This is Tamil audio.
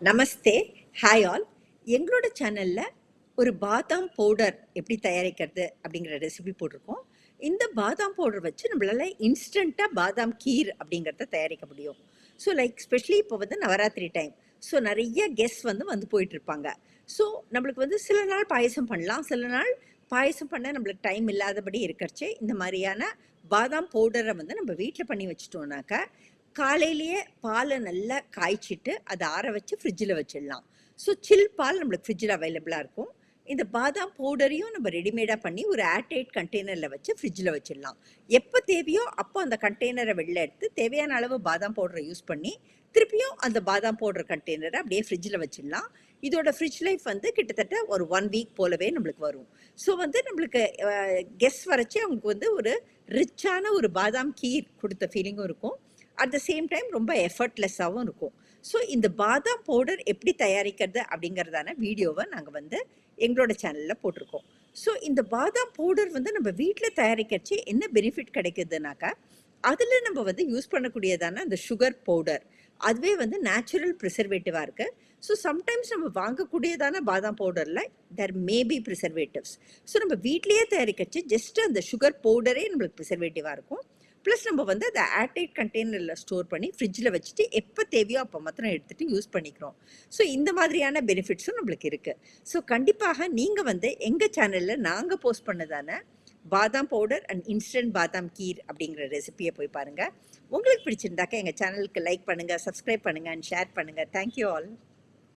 நமஸ்தே, ஹாய் ஆல். எங்களோட சேனலில் ஒரு பாதாம் பவுடர் எப்படி தயாரிக்கிறது அப்படிங்கிற ரெசிபி போட்டிருக்கோம். இந்த பாதாம் பவுடர் வச்சு நம்மளால் இன்ஸ்டண்ட்டாக பாதாம் கீர் அப்படிங்கிறத தயாரிக்க முடியும். ஸோ ஸ்பெஷலி இப்போ நவராத்திரி டைம். ஸோ நிறைய கெஸ்ட் வந்து போயிட்டுருப்பாங்க. ஸோ நம்மளுக்கு சில நாள் பாயசம் பண்ணலாம், சில நாள் பாயசம் பண்ண நம்மளுக்கு டைம் இல்லாதபடி இருக்கிறச்சே இந்த மாதிரியான பாதாம் பவுடரை நம்ம வீட்டில் பண்ணி வச்சிட்டோம்னாக்கா காலையிலேயே பாலை நல்லா காய்ச்சிட்டு அதை ஆற வச்சு ஃப்ரிட்ஜில் வச்சிடலாம். ஸோ சில் பால் நம்மளுக்கு ஃப்ரிட்ஜில் அவைலபிளாக இருக்கும். இந்த பாதாம் பவுடரையும் நம்ம ரெடிமேடாக பண்ணி ஒரு ஏர்டைட் கண்டெய்னரில் வச்சு ஃப்ரிட்ஜில் வச்சிடலாம். எப்போ தேவையோ அப்போ அந்த கண்டெய்னரை வெளில எடுத்து தேவையான அளவு பாதாம் பவுடரை யூஸ் பண்ணி திருப்பியும் அந்த பாதாம் பவுடர் கண்டெய்னரை அப்படியே ஃப்ரிட்ஜில் வச்சிடலாம். இதோட ஃப்ரிட்ஜ் லைஃப் கிட்டத்தட்ட ஒரு 1 வீக் போலவே நம்மளுக்கு வரும். ஸோ நம்மளுக்கு கெஸ்ட் வரைச்சி அவங்களுக்கு ஒரு ரிச்சான ஒரு பாதாம் கீர் கொடுத்த ஃபீலிங்கும் இருக்கும். அட் த சேம் டைம் ரொம்ப எஃபர்ட்லெஸ்ஸாகவும் இருக்கும். ஸோ இந்த பாதாம் பவுடர் எப்படி தயாரிக்கிறது அப்படிங்கிறதான வீடியோவை நாங்கள் எங்களோட சேனலில் போட்டிருக்கோம். ஸோ இந்த பாதாம் பவுடர் நம்ம வீட்டில் தயாரிக்கிறச்சு என்ன பெனிஃபிட் கிடைக்குதுனாக்கா, அதில் நம்ம யூஸ் பண்ணக்கூடியதான அந்த சுகர் பவுடர் அதுவே நேச்சுரல் ப்ரிசர்வேட்டிவாக இருக்குது. ஸோ சம்டைம்ஸ் நம்ம வாங்கக்கூடியதான பாதாம் பவுடரில் தெர் மேபி ப்ரிசர்வேட்டிவ்ஸ். ஸோ நம்ம வீட்லேயே தயாரிக்கிறச்சு ஜஸ்ட் அந்த சுகர் பவுடரே நம்மளுக்கு ப்ரிசர்வேட்டிவாக இருக்கும். ப்ளஸ் நம்ம அதை ஏர்டைட் கண்டெய்னரில் ஸ்டோர் பண்ணி ஃப்ரிட்ஜில் வச்சுட்டு எப்போ தேவையோ அப்போ மாத்திரம் எடுத்துகிட்டு யூஸ் பண்ணிக்கிறோம். ஸோ இந்த மாதிரியான பெனிஃபிட்ஸும் நம்மளுக்கு இருக்குது. ஸோ கண்டிப்பாக நீங்கள் எங்கள் சேனலில் நாங்கள் போஸ்ட் பண்ணதான பாதாம் பவுடர் அண்ட் இன்ஸ்டன்ட் பாதாம் கீர் அப்படிங்கிற ரெசிபியை போய் பாருங்கள். உங்களுக்கு பிடிச்சிருந்தாக்கா எங்கள் சேனலுக்கு லைக் பண்ணுங்கள், சப்ஸ்கிரைப் பண்ணுங்கள் அண்ட் ஷேர் பண்ணுங்கள். Thank you all.